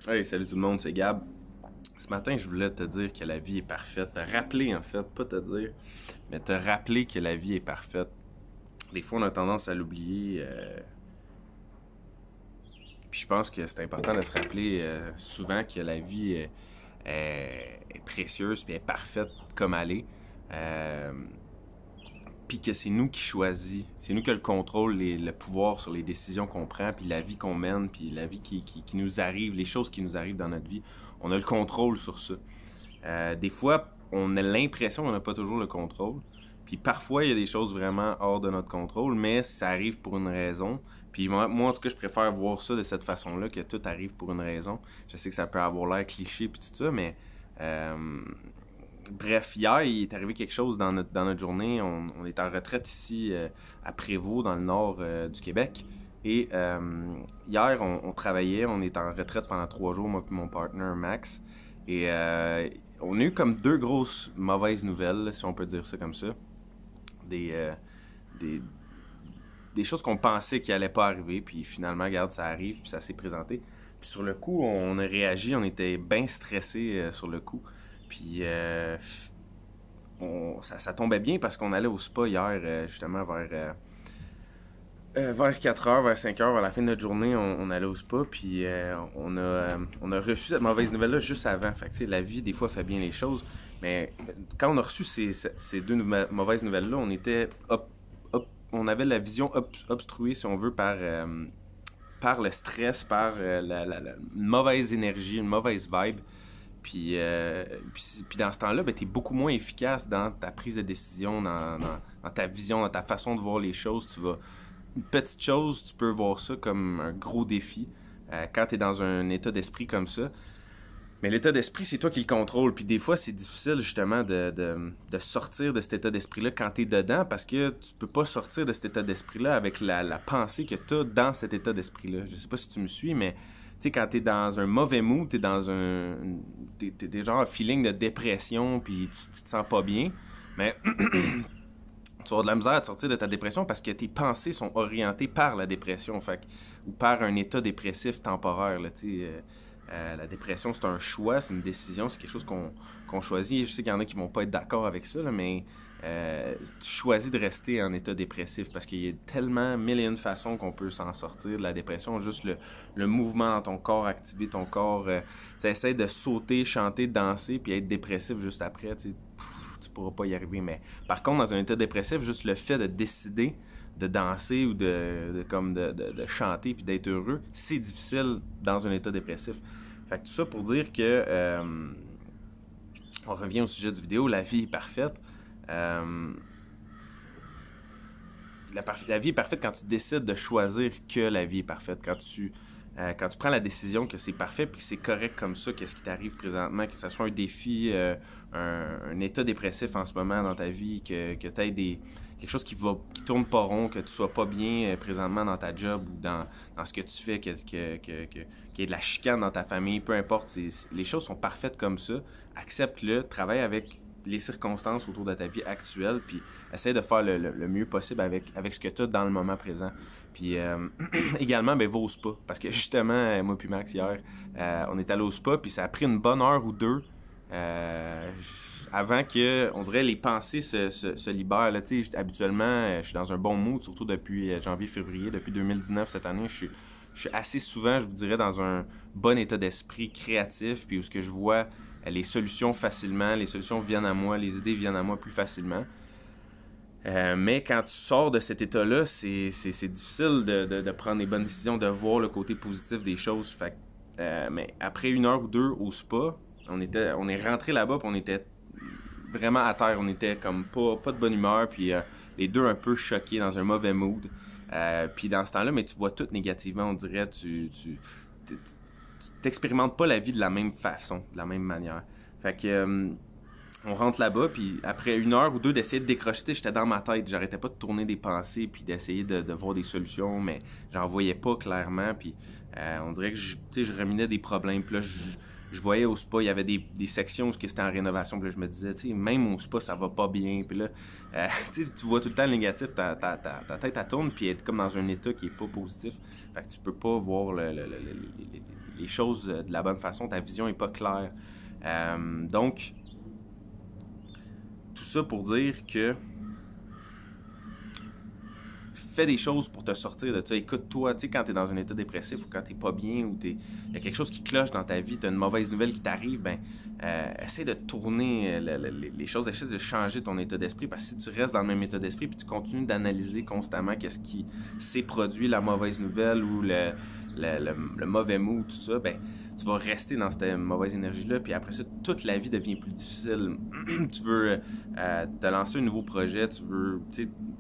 Hey, salut tout le monde, c'est Gab. Ce matin, je voulais te dire que la vie est parfaite. Te rappeler, en fait, pas te dire, mais te rappeler que la vie est parfaite. Des fois, on a tendance à l'oublier. Puis je pense que c'est important de se rappeler souvent que la vie est précieuse puis est parfaite comme elle est. Euh, puis que c'est nous qui choisit, c'est nous qui avons le contrôle, le pouvoir sur les décisions qu'on prend, puis la vie qu'on mène, puis la vie qui nous arrive, les choses qui nous arrivent dans notre vie. On a le contrôle sur ça. Des fois, on a l'impression qu'on n'a pas toujours le contrôle. Puis parfois, il y a des choses vraiment hors de notre contrôle, mais ça arrive pour une raison. Puis moi en tout cas, je préfère voir ça de cette façon-là, que tout arrive pour une raison. Je sais que ça peut avoir l'air cliché puis tout ça, mais bref, hier, il est arrivé quelque chose dans notre journée. On est en retraite ici à Prévost, dans le nord du Québec. Et hier, on travaillait, on est en retraite pendant 3 jours, moi et mon partner Max. Et on a eu comme deux grosses mauvaises nouvelles, si on peut dire ça comme ça. Des, euh, des, des choses qu'on pensait qui allaient pas arriver, puis finalement, regarde, ça arrive, puis ça s'est présenté. Puis sur le coup, on a réagi, on était bien stressés sur le coup. Puis ça tombait bien parce qu'on allait au spa hier, justement vers 4 heures, vers 5 heures, vers la fin de notre journée, on allait au spa, puis on a reçu cette mauvaise nouvelle-là juste avant. Fait que, tu sais, la vie, des fois, fait bien les choses. Mais quand on a reçu ces deux mauvaises nouvelles-là, on avait la vision obstruée, si on veut, par le stress, par la mauvaise énergie, une mauvaise vibe. Puis dans ce temps-là, ben, tu es beaucoup moins efficace dans ta prise de décision, dans ta vision, dans ta façon de voir les choses. Une petite chose, tu peux voir ça comme un gros défi quand tu es dans un état d'esprit comme ça. Mais l'état d'esprit, c'est toi qui le contrôles. Puis des fois, c'est difficile justement de sortir de cet état d'esprit-là quand tu es dedans parce que tu peux pas sortir de cet état d'esprit-là avec la pensée que tu as dans cet état d'esprit-là. Je sais pas si tu me suis, mais tu sais, quand tu es dans un mauvais mood, tu es dans t'es genre un feeling de dépression, puis tu te sens pas bien. Mais tu vas avoir de la misère à te sortir de ta dépression parce que tes pensées sont orientées par la dépression, ou par un état dépressif temporaire. Là, la dépression, c'est un choix, c'est une décision, c'est quelque chose qu'on choisit. Je sais qu'il y en a qui vont pas être d'accord avec ça, là, mais tu choisis de rester en état dépressif parce qu'il y a tellement mille et une façons qu'on peut s'en sortir de la dépression. Juste le mouvement dans ton corps, activer ton corps. Tu essaies de sauter, chanter, danser, puis être dépressif juste après. Tu pourras pas y arriver. Mais par contre, dans un état dépressif, juste le fait de décider de danser ou de chanter puis d'être heureux, c'est difficile dans un état dépressif. Fait que tout ça pour dire que on revient au sujet du vidéo, la vie est parfaite. Euh, la vie est parfaite quand tu décides de choisir que la vie est parfaite. Quand tu prends la décision que c'est parfait puis que c'est correct comme ça, qu'est-ce qui t'arrive présentement, que ce soit un défi, un état dépressif en ce moment dans ta vie, que tu aies quelque chose qui tourne pas rond, que tu sois pas bien présentement dans ta job ou dans ce que tu fais, qu'il y ait de la chicane dans ta famille, peu importe, les choses sont parfaites comme ça. Accepte-le, travaille avec les circonstances autour de ta vie actuelle, puis essaie de faire le mieux possible avec ce que tu as dans le moment présent. Puis également, ben, va au spa. Parce que justement, moi puis Max, hier, on est allé au spa, puis ça a pris une bonne heure ou deux avant que, on dirait, les pensées se libèrent. Là, habituellement, je suis dans un bon mood, surtout depuis janvier-février, depuis 2019 cette année. Je suis assez souvent, je vous dirais, dans un bon état d'esprit créatif, puis où ce que je vois les solutions facilement, les solutions viennent à moi, les idées viennent à moi plus facilement. Mais quand tu sors de cet état-là, c'est difficile de prendre les bonnes décisions, de voir le côté positif des choses. Mais après une heure ou deux au spa, on est rentré là-bas, puis on était vraiment à terre. On était comme pas de bonne humeur, puis les deux un peu choqués, dans un mauvais mood. Puis dans ce temps-là, mais tu vois tout négativement, on dirait. Tu t'expérimentes pas la vie de la même façon, de la même manière. Fait que on rentre là-bas, puis après une heure ou deux d'essayer de décrocher, j'étais dans ma tête, j'arrêtais pas de tourner des pensées, puis d'essayer de voir des solutions, mais j'en voyais pas clairement, puis on dirait que je ruminais des problèmes, puis là, je voyais au spa, il y avait des sections où c'était en rénovation, puis là, je me disais, tu sais, même au spa, ça va pas bien, puis là, tu vois tout le temps le négatif, ta tête, elle tourne, puis être comme dans un état qui est pas positif, fait que tu peux pas voir les les choses de la bonne façon, ta vision n'est pas claire. Donc, tout ça pour dire que fais des choses pour te sortir de ça. Écoute-toi, tu sais, quand tu es dans un état dépressif ou quand tu n'es pas bien ou il y a quelque chose qui cloche dans ta vie, tu as une mauvaise nouvelle qui t'arrive, ben, essaie de tourner les choses, essaie de changer ton état d'esprit parce que si tu restes dans le même état d'esprit puis tu continues d'analyser constamment qu'est-ce qui s'est produit, la mauvaise nouvelle ou le mauvais mood, tout ça, ben, tu vas rester dans cette mauvaise énergie-là, puis après ça, toute la vie devient plus difficile. Tu veux te lancer un nouveau projet, tu veux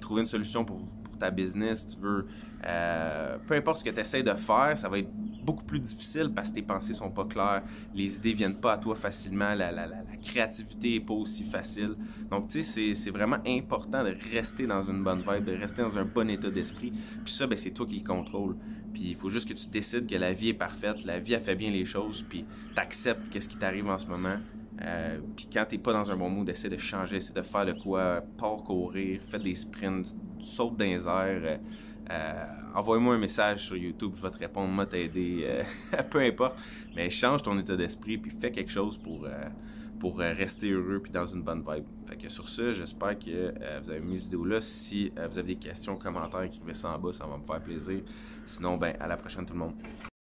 trouver une solution pour ta business, tu veux... peu importe ce que tu essaies de faire, ça va être beaucoup plus difficile parce que tes pensées sont pas claires, les idées viennent pas à toi facilement, la créativité est pas aussi facile. Donc, tu sais, c'est vraiment important de rester dans une bonne vibe, de rester dans un bon état d'esprit. Puis ça, ben, c'est toi qui le contrôle. Puis il faut juste que tu décides que la vie est parfaite, la vie a fait bien les choses, puis t'acceptes qu'est-ce qui t'arrive en ce moment. Puis quand t'es pas dans un bon mood, essaie de changer, essaie de faire de quoi, pars courir, fais des sprints, saute dans les airs, envoie-moi un message sur YouTube, je vais te répondre, moi t'aider, peu importe, mais change ton état d'esprit puis fais quelque chose pour rester heureux puis dans une bonne vibe. Fait que sur ce, j'espère que vous avez aimé cette vidéo-là. Si vous avez des questions, commentaires, écrivez ça en bas, ça va me faire plaisir. Sinon, ben à la prochaine tout le monde.